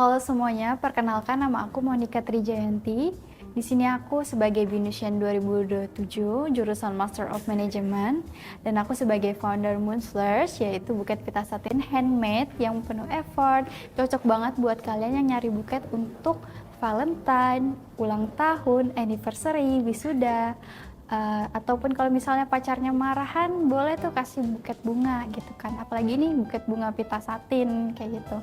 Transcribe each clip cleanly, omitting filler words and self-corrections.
Halo semuanya, perkenalkan nama aku Monica Trijayanti. Di sini aku sebagai Binusien 2027, jurusan Master of Management, dan aku sebagai founder Moonflowers, yaitu buket pita satin handmade yang penuh effort. Cocok banget buat kalian yang nyari buket untuk Valentine, ulang tahun, anniversary, wisuda, ataupun kalau misalnya pacarnya marahan, boleh tuh kasih buket bunga gitu kan. Apalagi ini buket bunga pita satin kayak gitu.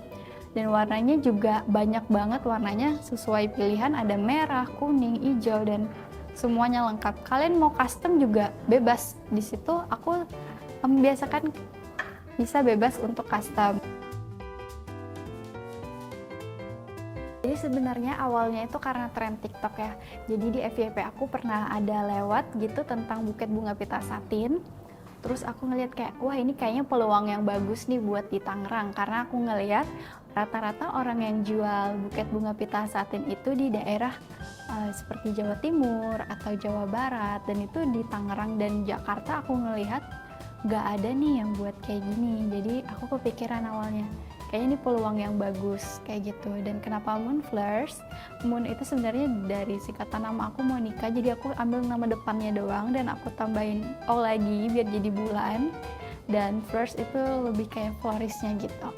Dan warnanya juga banyak banget warnanya sesuai pilihan, ada merah, kuning, hijau, dan semuanya lengkap. Kalian mau custom juga bebas. Di situ aku membiasakan bisa bebas untuk custom. Jadi sebenarnya awalnya itu karena tren TikTok ya. Jadi di FYP aku pernah ada lewat gitu tentang buket bunga pita satin. Terus aku ngeliat kayak, wah ini kayaknya peluang yang bagus nih buat di Tangerang. Karena aku ngeliat rata-rata orang yang jual buket bunga pita satin itu di daerah seperti Jawa Timur atau Jawa Barat. Dan itu di Tangerang dan Jakarta aku ngelihat gak ada nih yang buat kayak gini. Jadi aku kepikiran awalnya, kayaknya ini peluang yang bagus kayak gitu. Dan kenapa Moonflowers? Moon itu sebenarnya dari singkatan nama aku Monica, jadi aku ambil nama depannya doang dan aku tambahin O lagi biar jadi bulan. Dan flowers itu lebih kayak florisnya gitu.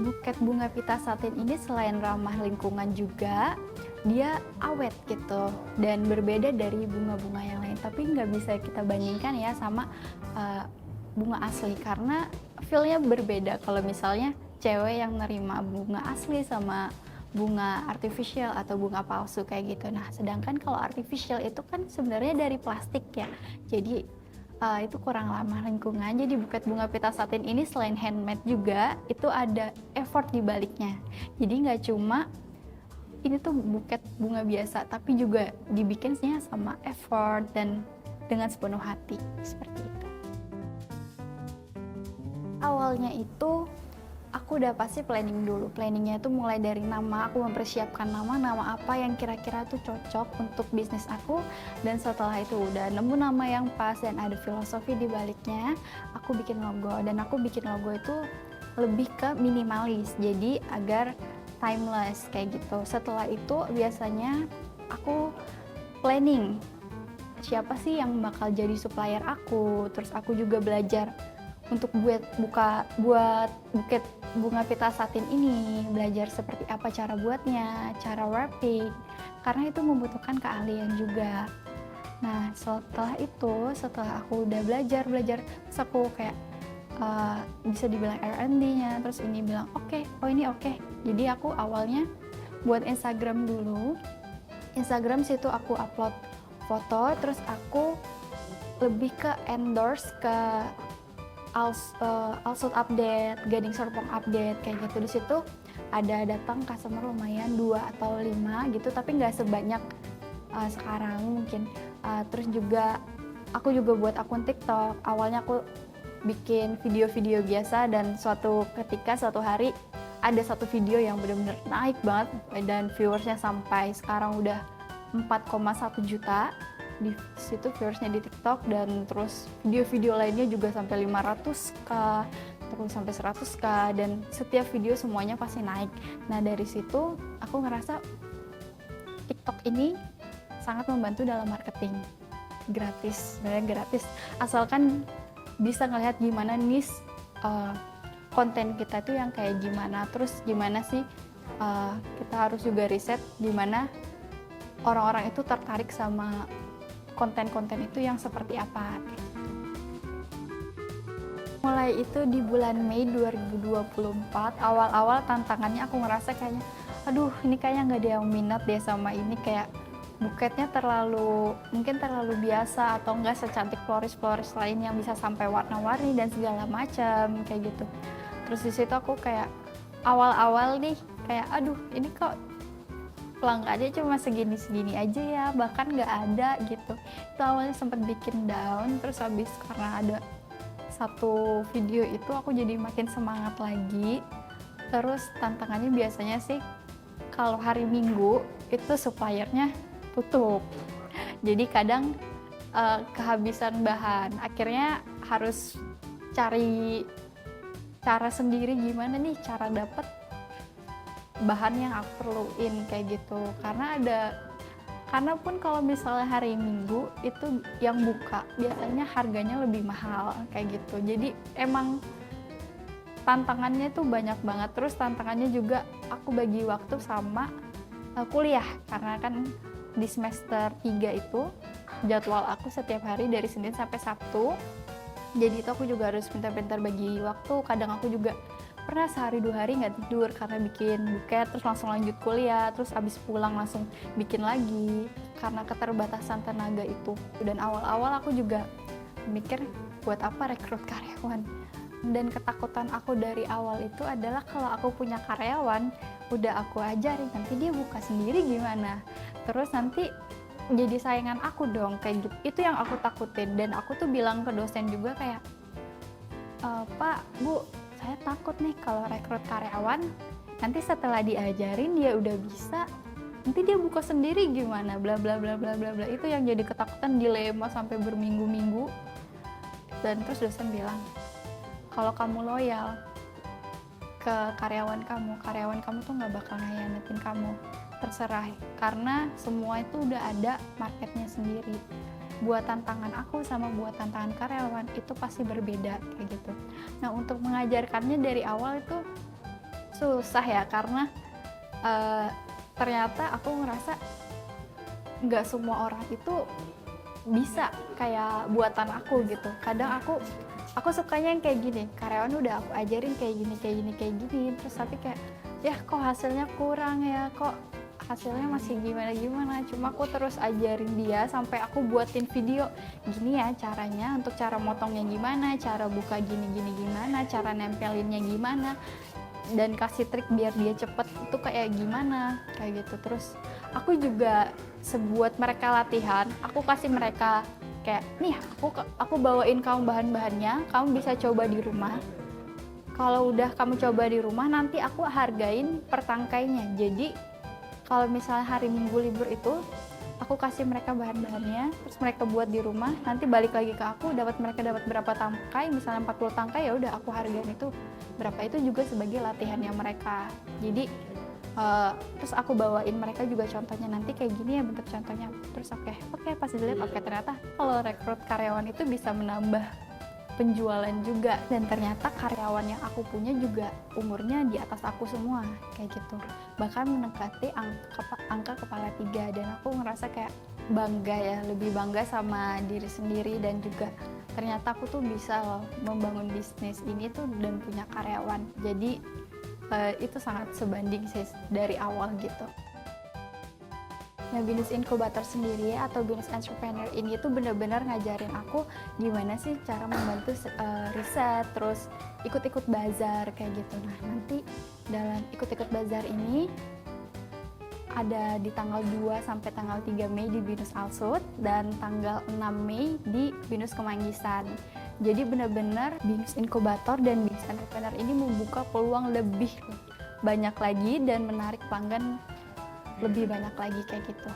Buket bunga pita satin ini selain ramah lingkungan juga dia awet gitu dan berbeda dari bunga-bunga yang lain, tapi nggak bisa kita bandingkan ya sama bunga asli karena feel-nya berbeda. Kalau misalnya cewek yang nerima bunga asli sama bunga artificial atau bunga palsu kayak gitu. Nah, sedangkan kalau artificial itu kan sebenarnya dari plastik ya, jadi itu kurang ramah lingkungan. Jadi buket bunga pita satin ini selain handmade juga itu ada effort di baliknya. Jadi nggak cuma ini tuh buket bunga biasa, tapi juga dibikinnya sama effort dan dengan sepenuh hati seperti itu. Awalnya itu aku udah pasti planning dulu. Planningnya itu mulai dari nama, aku mempersiapkan nama apa yang kira-kira tuh cocok untuk bisnis aku. Dan setelah itu udah nemu nama yang pas dan ada filosofi di baliknya, aku bikin logo. Dan aku bikin logo itu lebih ke minimalis, jadi agar timeless kayak gitu. Setelah itu biasanya aku planning siapa sih yang bakal jadi supplier aku. Terus aku juga belajar untuk buat buket bunga pita satin ini, belajar seperti apa cara buatnya, cara wrapping, karena itu membutuhkan keahlian juga. Nah, setelah aku udah belajar, terus aku kayak bisa dibilang R&D-nya, terus ini bilang oh ini oke. Jadi aku awalnya buat Instagram dulu. Instagram situ aku upload foto, terus aku lebih ke endorse ke also update, Gading Serpong update kayak gitu. Di situ ada datang customer lumayan 2 atau 5 gitu, tapi nggak sebanyak sekarang mungkin. Terus juga aku juga buat akun TikTok. Awalnya aku bikin video-video biasa dan suatu hari ada satu video yang benar-benar naik banget dan viewersnya sampai sekarang udah 4,1 juta di situ viewersnya di TikTok. Dan terus video-video lainnya juga sampai 500k, terus sampai 100k, dan setiap video semuanya pasti naik. Nah, dari situ aku ngerasa TikTok ini sangat membantu dalam marketing. Gratis, sebenarnya gratis, asalkan bisa ngelihat gimana niche konten kita tuh yang kayak gimana. Terus gimana sih kita harus juga riset gimana orang-orang itu tertarik sama konten-konten itu yang seperti apa. Mulai itu di bulan Mei 2024, awal-awal tantangannya aku ngerasa kayaknya aduh ini kayaknya nggak ada yang minat deh sama ini, kayak buketnya mungkin terlalu biasa atau enggak secantik floris-floris lain yang bisa sampai warna-warni dan segala macam kayak gitu. Terus di situ aku kayak awal-awal nih kayak aduh ini kok pelanggannya cuma segini-segini aja ya, bahkan nggak ada gitu. Itu awalnya sempat bikin down. Terus habis karena ada satu video itu aku jadi makin semangat lagi. Terus tantangannya biasanya sih kalau hari Minggu itu suppliernya tutup, jadi kadang kehabisan bahan, akhirnya harus cari cara sendiri gimana nih cara dapet bahan yang aku perluin kayak gitu. Karena pun kalau misalnya hari Minggu itu yang buka biasanya harganya lebih mahal kayak gitu. Jadi emang tantangannya tuh banyak banget. Terus tantangannya juga aku bagi waktu sama kuliah, karena kan di semester 3 itu jadwal aku setiap hari dari Senin sampai Sabtu. Jadi itu aku juga harus pintar-pintar bagi waktu. Kadang aku juga pernah sehari 2 hari nggak tidur karena bikin buket, terus langsung lanjut kuliah, terus abis pulang langsung bikin lagi karena keterbatasan tenaga itu. Dan awal-awal aku juga mikir buat apa rekrut karyawan. Dan ketakutan aku dari awal itu adalah kalau aku punya karyawan, udah aku ajarin, nanti dia buka sendiri gimana? Terus nanti jadi saingan aku dong, kayak gitu. Itu yang aku takutin. Dan aku tuh bilang ke dosen juga kayak, Pak, Bu, saya takut nih kalau rekrut karyawan, nanti setelah diajarin dia udah bisa, nanti dia buka sendiri gimana? Bla bla bla bla bla bla. Itu yang jadi ketakutan, dilema sampai berminggu-minggu. Dan terus dosen bilang, kalau kamu loyal ke karyawan kamu tuh nggak bakal ngehianatin kamu, terserah, karena semua itu udah ada marketnya sendiri. Buatan tangan aku sama buatan tangan karyawan itu pasti berbeda kayak gitu. Nah, untuk mengajarkannya dari awal itu susah ya, karena ternyata aku ngerasa nggak semua orang itu bisa kayak buatan aku gitu. Kadang aku sukanya yang kayak gini, karyawan udah aku ajarin kayak gini, terus tapi kayak ya kok hasilnya kurang ya, kok hasilnya masih gimana, cuma aku terus ajarin dia sampai aku buatin video gini ya caranya, untuk cara motongnya gimana, cara buka gimana, cara nempelinnya gimana, dan kasih trik biar dia cepet itu kayak gimana, kayak gitu. Terus aku juga sebuat mereka latihan, aku kasih mereka kayak nih aku bawain kamu bahan-bahannya, kamu bisa coba di rumah. Kalau udah kamu coba di rumah, nanti aku hargain per tangkainya. Jadi kalau misalnya hari Minggu libur itu aku kasih mereka bahan-bahannya, terus mereka buat di rumah, nanti balik lagi ke aku, mereka dapat berapa tangkai, misalnya 40 tangkai, ya udah aku hargain itu berapa, itu juga sebagai latihannya mereka. Jadi terus aku bawain mereka juga contohnya, nanti kayak gini ya bentuk contohnya. Terus oke, pas dilihat ternyata kalau rekrut karyawan itu bisa menambah penjualan juga. Dan ternyata karyawan yang aku punya juga umurnya di atas aku semua kayak gitu, bahkan mendekati angka kepala 3. Dan aku ngerasa kayak bangga ya, lebih bangga sama diri sendiri, dan juga ternyata aku tuh bisa loh membangun bisnis ini tuh dan punya karyawan. Jadi itu sangat sebanding sih dari awal gitu. Nah, bisnis inkubator sendiri atau bisnis entrepreneur ini tuh benar-benar ngajarin aku gimana sih cara membantu riset, terus ikut-ikut bazar kayak gitu. Nah, nanti dalam ikut-ikut bazar ini ada di tanggal 2 sampai tanggal 3 Mei di Binus Alsut dan tanggal 6 Mei di Binus Kemanggisan. Jadi benar-benar bisnis inkubator dan bisnis entrepreneur ini membuka peluang lebih banyak lagi dan menarik pelanggan lebih banyak lagi kayak gitu.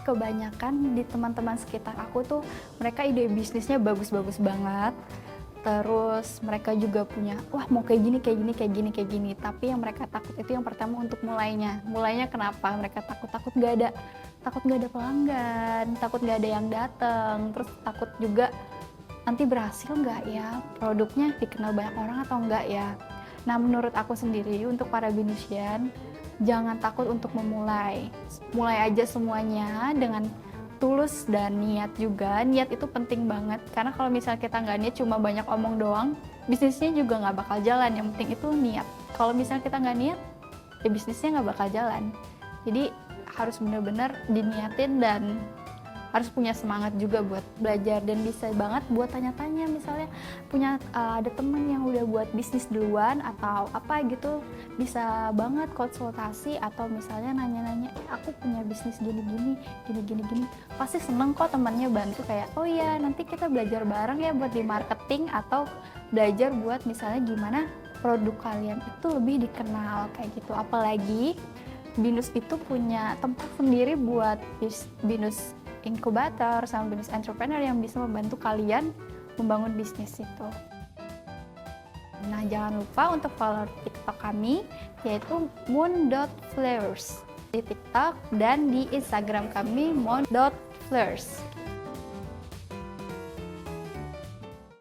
Kebanyakan di teman-teman sekitar aku tuh mereka ide bisnisnya bagus-bagus banget. Terus mereka juga punya, wah mau kayak gini. Tapi yang mereka takut itu yang pertama untuk mulainya. Mulainya kenapa? Mereka takut nggak ada pelanggan, takut nggak ada yang datang, terus takut juga nanti berhasil nggak ya, produknya dikenal banyak orang atau nggak ya. Nah, menurut aku sendiri untuk para binusian, jangan takut untuk memulai. Mulai aja semuanya dengan tulus dan niat juga. Niat itu penting banget, karena kalau misalnya kita nggak niat, cuma banyak omong doang, bisnisnya juga nggak bakal jalan. Yang penting itu niat. Kalau misalnya kita nggak niat, ya bisnisnya nggak bakal jalan. Jadi harus benar-benar diniatin dan harus punya semangat juga buat belajar, dan bisa banget buat tanya-tanya, misalnya punya ada temen yang udah buat bisnis duluan atau apa gitu, bisa banget konsultasi atau misalnya nanya-nanya, aku punya bisnis gini, pasti seneng kok temannya bantu, kayak oh iya nanti kita belajar bareng ya buat di marketing, atau belajar buat misalnya gimana produk kalian itu lebih dikenal kayak gitu. Apalagi Binus itu punya tempat sendiri buat Binus inkubator sama bisnis entrepreneur yang bisa membantu kalian membangun bisnis itu. Nah, jangan lupa untuk follow TikTok kami, yaitu moon.flowers di TikTok, dan di Instagram kami moon.flowers.